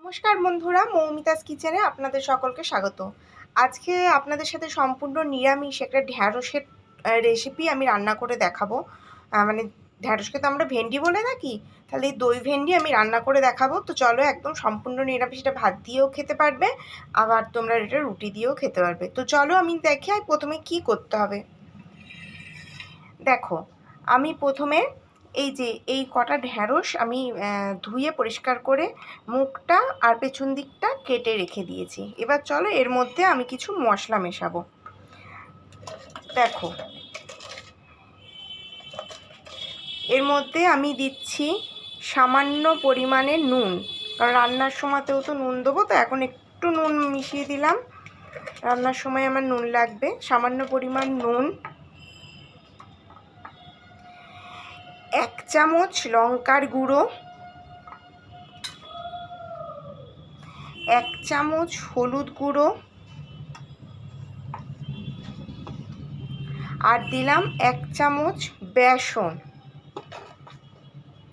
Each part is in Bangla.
নমস্কার বন্ধুরা, মৌমিতাস কিচেনে আপনাদের সকলকে স্বাগত। আজকে আপনাদের সাথে সম্পূর্ণ নিরামিষ একটা ঢ্যাঁড়সের রেসিপি আমি রান্না করে দেখাবো। মানে ঢ্যাঁড়সকে তো আমরা ভেন্ডি বলে থাকি, তাহলে এই দই ভেন্ডি আমি রান্না করে দেখাবো। তো চলো, একদম সম্পূর্ণ নিরামিষ, এটা ভাত দিয়েও খেতে পারবে, আবার তোমরা এটা রুটি দিয়েও খেতে পারবে। তো চলো আমি দেখাই প্রথমে কি করতে হবে। দেখো, আমি প্রথমে এই যে এই কটা ঢ্যাঁড়স আমি ধুয়ে পরিষ্কার করে মুখটা আর পেছন দিকটা কেটে রেখে দিয়েছি। এবার চলো এর মধ্যে আমি কিছু মশলা মেশাবো। দেখো, এর মধ্যে আমি দিচ্ছি সামান্য পরিমাণে নুন, কারণ রান্নার সময়তেও তো নুন দেবো, তো এখন একটু নুন মিশিয়ে দিলাম। রান্নার সময় আমার নুন লাগবে। সামান্য পরিমাণ নুন, 1 চামচ লঙ্কার গুঁড়ো, 1 চামচ হলুদ গুঁড়ো, আর দিলাম 1 চামচ বেসন,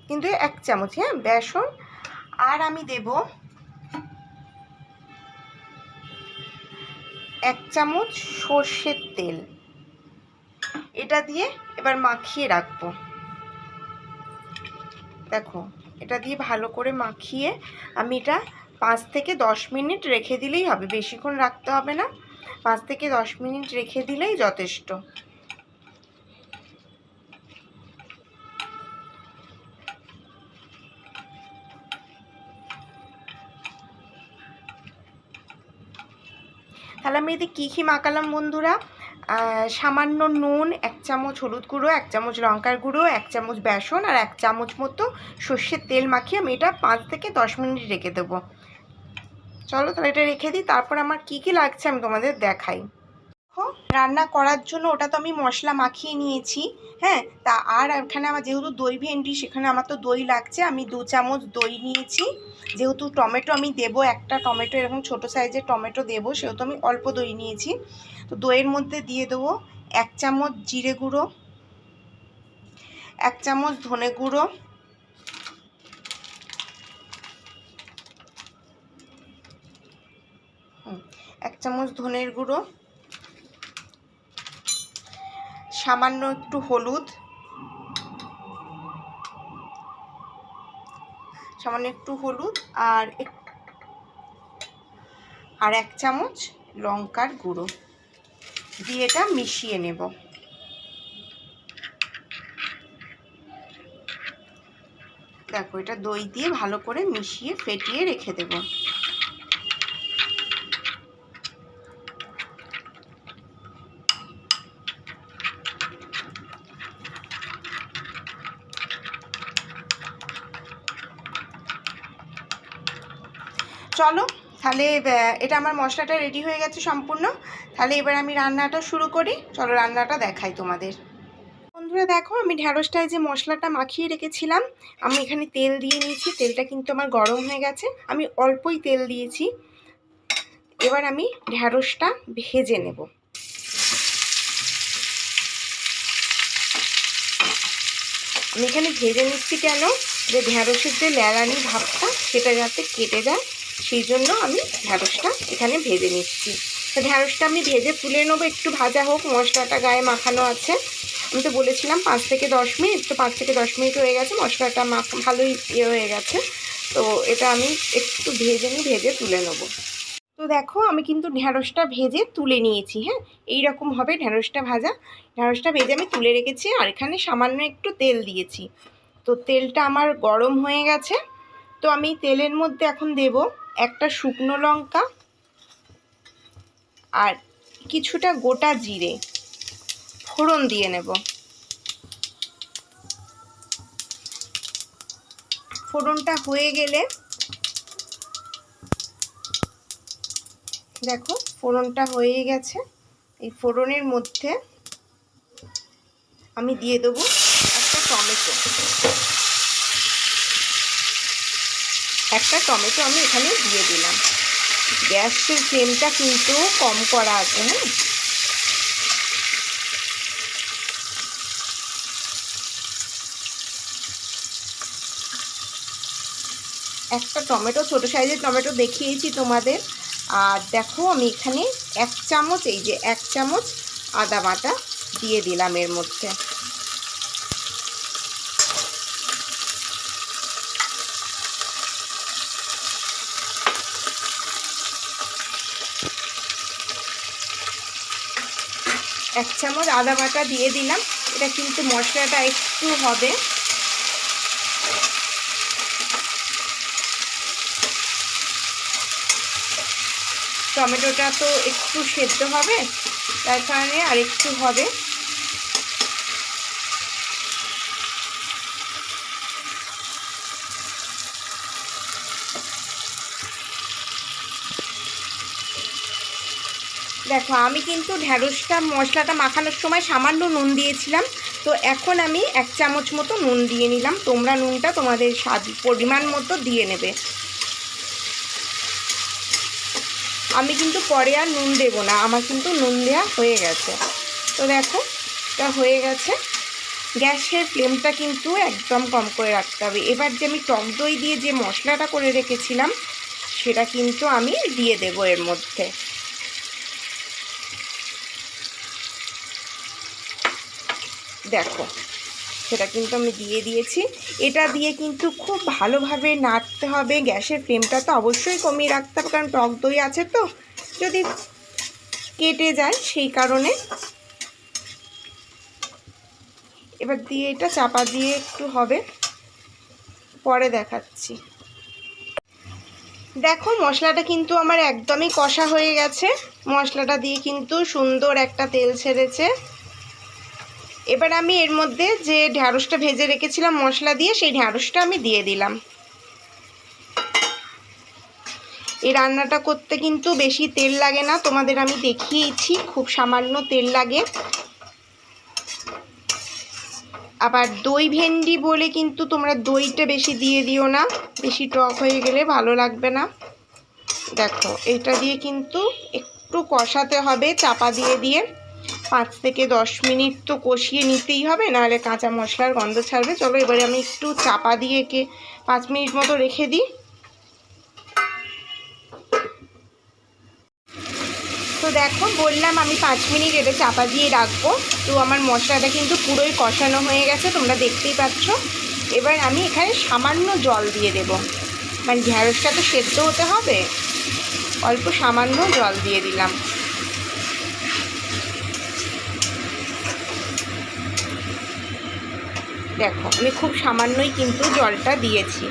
কিন্তু 1 চামচ, হ্যাঁ, বেসন। আর আমি দেব 1 চামচ সর্ষের তেল। এটা দিয়ে এবার মাখিয়ে রাখবো। দেখো, এটা দিয়ে ভালো করে মাখিয়ে আমি এটা 5 থেকে 10 মিনিট রেখে দিলেই হবে, বেশিক্ষণ রাখতে হবে না। 5 থেকে 10 মিনিট রেখে দিলেই যথেষ্ট। তাহলে আমি এতে কী কী মাখালাম বন্ধুরা? সামান্য নুন, 1 চামচ হলুদ গুঁড়ো, 1 চামচ লঙ্কার গুঁড়ো, 1 চামচ বেসন আর 1 চামচ মতো সর্ষের তেল মাখিয়ে আমি এটা 5 থেকে 10 মিনিট রেখে দেবো। চলো তাহলে এটা রেখে দিই। তারপর আমার কী কী লাগছে আমি তোমাদের দেখাই। রান্না করার জন্য ওটা তো আমি মশলা মাখিয়ে নিয়েছি, হ্যাঁ। তা আর এখানে আমার যেহেতু দই ভেন্ডি, সেখানে আমার তো দই লাগছে। আমি 2 চামচ দই নিয়েছি। যেহেতু টমেটো আমি দেবো, একটা টমেটো, এরকম ছোটো সাইজের টমেটো দেবো, সেহেতু আমি অল্প দই নিয়েছি। তো দইয়ের মধ্যে দিয়ে দেবো 1 চামচ জিরে গুঁড়ো, 1 চামচ ধনে গুঁড়ো, 1 চামচ ধনের গুঁড়ো, সামান্য একটু হলুদ, আর 1 চামচ লঙ্কার গুঁড়ো দিয়ে এটা মিশিয়ে নেব। দেখো, এটা দই দিয়ে ভালো করে মিশিয়ে ফেটিয়ে রেখে দেব। চলো তাহলে এটা আমার মশলাটা রেডি হয়ে গেছে সম্পূর্ণ। তাহলে এবার আমি রান্নাটা শুরু করি। চলো রান্নাটা দেখাই তোমাদের। বন্ধুরা দেখো, আমি ঢ্যাঁড়সটায় যে মশলাটা মাখিয়ে রেখেছিলাম, আমি এখানে তেল দিয়ে নিয়েছি। তেলটা কিন্তু আমার গরম হয়ে গেছে, আমি অল্পই তেল দিয়েছি। এবার আমি ঢ্যাঁড়সটা ভেজে নেব। আমি এখানে ভেজে নিচ্ছি কেন, যে ঢ্যাঁড়সের যে ল্যাড়ানি ভাবটা সেটা যাতে কেটে যায়, সেই জন্য আমি ঢ্যাঁড়সটা এখানে ভেজে নিচ্ছি। তো ঢ্যাঁড়সটা আমি ভেজে তুলে নেবো, একটু ভাজা হোক, মশলাটা গায়ে মাখানো আছে। আমি তো বলেছিলাম 5 থেকে 10 মিনিট, তো 5 থেকে 10 মিনিট হয়ে গেছে, মশলাটা ভালোই হয়ে গেছে। তো এটা আমি একটু ভেজে তুলে নেবো। তো দেখো, আমি কিন্তু ঢ্যাঁড়সটা ভেজে তুলে নিয়েছি, হ্যাঁ। এইরকম হবে ঢ্যাঁড়সটা ভাজা। ঢ্যাঁড়সটা ভেজে আমি তুলে রেখেছি, আর এখানে সামান্য একটু তেল দিয়েছি। তো তেলটা আমার গরম হয়ে গেছে। তো আমি তেলের মধ্যে এখন দেব একটা শুকনো লঙ্কা আর কিছুটা গোটা জিরে ফোড়ন দিয়ে নেব। ফোড়নটা হয়ে গেলে, দেখো ফোড়নটা হয়ে গেছে, এই ফোড়নের মধ্যে আমি দিয়ে দেবো একটা টমেটো আমি এখানে দিয়ে দিলাম। গ্যাসের ফ্লেমটা কিন্তু কম করা আছে, হ্যাঁ। একটা টমেটো, ছোটো সাইজের টমেটো দেখিয়েছি তোমাদের। আর দেখো আমি এখানে 1 চামচ, এই যে 1 চামচ আদা বাটা দিয়ে দিলাম এর মধ্যে। এক চামচ আদা বাটা দিয়ে দিলাম। এটা কিন্তু মশলাটা একটু হবে, টমেটোটা তো একটু সেদ্ধ হবে, তার কারণে আর একটু হবে। দেখো আমি কিন্তু ঢ্যাঁড়সটা মশলাটা মাখানোর সময় সামান্য নুন দিয়েছিলাম, তো এখন আমি 1 চামচ মতো নুন দিয়ে নিলাম। তোমরা নুনটা তোমাদের স্বাদ পরিমাণ মতো দিয়ে নেবে। আমি কিন্তু পরে আর নুন দেবো না, আমার কিন্তু নুন দেওয়া হয়ে গেছে। তো দেখো এটা হয়ে গেছে। গ্যাসের ফ্লেমটা কিন্তু একদম কম করে রাখতে হবে। এবার যে আমি টক দই দিয়ে যে মশলাটা করে রেখেছিলাম সেটা কিন্তু আমি দিয়ে দেবো এর মধ্যে। দেখো সেটা কিন্তু আমি দিয়ে দিয়েছি। এটা দিয়ে কিন্তু খুব ভালোভাবে নাড়তে হবে। গ্যাসের ফ্লেমটা তো অবশ্যই কমিয়ে রাখতে হবে, কারণ টক দই আছে তো যদি কেটে যায় সেই কারণে। এবার দিয়ে এটা চাপা দিয়ে একটু হবে, পরে দেখাচ্ছি। দেখো মশলাটা কিন্তু আমার একদমই কষা হয়ে গেছে। মশলাটা দিয়ে কিন্তু সুন্দর একটা তেল ছেড়েছে। এবার আমি এর মধ্যে যে ঢ্যাঁড়সটা ভেজে রেখেছিলাম মশলা দিয়ে, সেই ঢ্যাঁড়সটা আমি দিয়ে দিলাম। এই রান্নাটা করতে কিন্তু বেশি তেল লাগে না, তোমাদের আমি দেখিয়েছি, খুব সামান্য তেল লাগে। আবার দই ভেন্ডি বলে কিন্তু তোমরা দইটা বেশি দিয়ে দিও না, বেশি টক হয়ে গেলে ভালো লাগবে না। দেখো এটা দিয়ে কিন্তু একটু কষাতে হবে চাপা দিয়ে দিয়ে। 5 থেকে 10 মিনিট তো কষিয়ে নিতেই হবে, নাহলে কাঁচা মশলার গন্ধ ছাড়বে। চলো এবারে আমি একটু চাপা দিয়ে 5 মিনিট মতো রেখে দিই। তো দেখো বললাম আমি 5 মিনিট এটা চাপা দিয়ে রাখবো। তো আমার মশলাটা কিন্তু পুরোই কষানো হয়ে গেছে, তোমরা দেখতেই পাচ্ছ। এবার আমি এখানে সামান্য জল দিয়ে দেব, মানে ঢ্যাঁড়সটা তো সেদ্ধ হতে হবে, অল্প সামান্য জল দিয়ে দিলাম। দেখো আমি খুব সামান্যই কিন্তু জলটা দিয়েছি।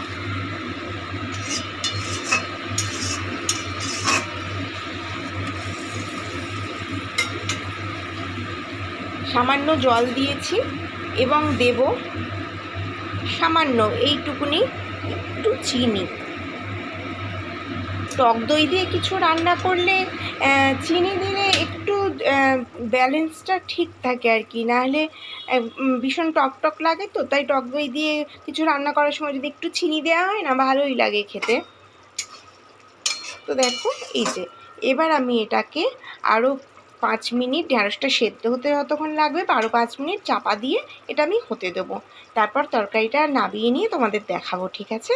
সামান্য জল দিয়েছি এবং দেব সামান্য এইটুকুনি একটু চিনি। টক দই দিয়ে কিছু রান্না করলে চিনি দিলে একটু ব্যালেন্সটা ঠিক থাকে আর কি, নাহলে ভীষণ টক টক লাগে। তো তাই টক দই দিয়ে কিছু রান্না করার সময় যদি একটু চিনি দেওয়া হয় না, ভালোই লাগে খেতে। তো দেখো এই যে এবার আমি এটাকে আরও 5 মিনিট, ঢ্যাঁড়সটা সেদ্ধ হতে যতক্ষণ লাগবে আরও 5 মিনিট চাপা দিয়ে এটা আমি হতে দেবো। তারপর তরকারিটা নামিয়ে নিয়ে তোমাদের দেখাবো, ঠিক আছে?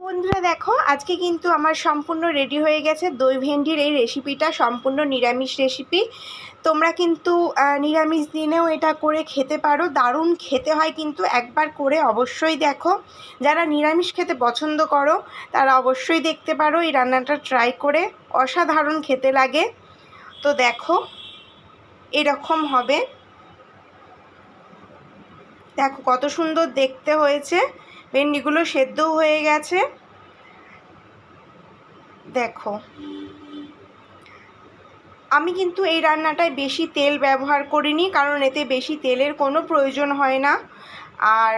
বন্ধুরা দেখো আজকে কিন্তু আমার সম্পূর্ণ রেডি হয়ে গেছে দই ভেন্ডির এই রেসিপিটা, সম্পূর্ণ নিরামিষ রেসিপি। তোমরা কিন্তু নিরামিষ দিনেও এটা করে খেতে পারো, দারুণ খেতে হয় কিন্তু। একবার করে অবশ্যই দেখো, যারা নিরামিষ খেতে পছন্দ করো তারা অবশ্যই দেখতে পারো এই রান্নাটা ট্রাই করে, অসাধারণ খেতে লাগে। তো দেখো এরকম হবে, দেখো কত সুন্দর দেখতে হয়েছে, ভেন্ডিগুলো সেদ্ধও হয়ে গেছে। দেখো আমি কিন্তু এই রান্নাটায় বেশি তেল ব্যবহার করিনি, কারণ এতে বেশি তেলের কোনো প্রয়োজন হয় না। আর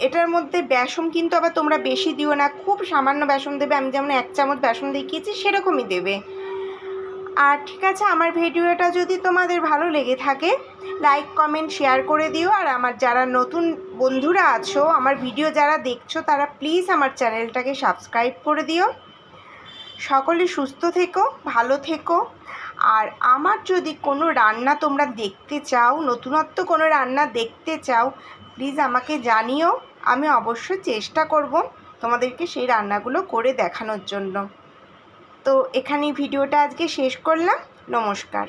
এটার মধ্যে বেসন কিন্তু আবার তোমরা বেশি দিও না, খুব সামান্য বেসন দেবে। আমি যেমন 1 চামচ বেসন দেখিয়েছি সেরকমই দেবে। আর ঠিক আছে, আমার ভিডিওটা যদি তোমাদের ভালো লেগে থাকে লাইক কমেন্ট শেয়ার করে দিও। আর আমার যারা নতুন বন্ধুরা আছো, আমার ভিডিও যারা দেখছো, তারা প্লিজ আমার চ্যানেলটাকে সাবস্ক্রাইব করে দিও। সকলে সুস্থ থেকো, ভালো থেকো। আর আমার যদি কোনো রান্না তোমরা দেখতে চাও, নতুনত্ব কোনো রান্না দেখতে চাও, প্লিজ আমাকে জানিও। আমি অবশ্যই চেষ্টা করব তোমাদেরকে সেই রান্নাগুলো করে দেখানোর জন্য। তো এখানেই ভিডিওটা আজকে শেষ করলাম। নমস্কার।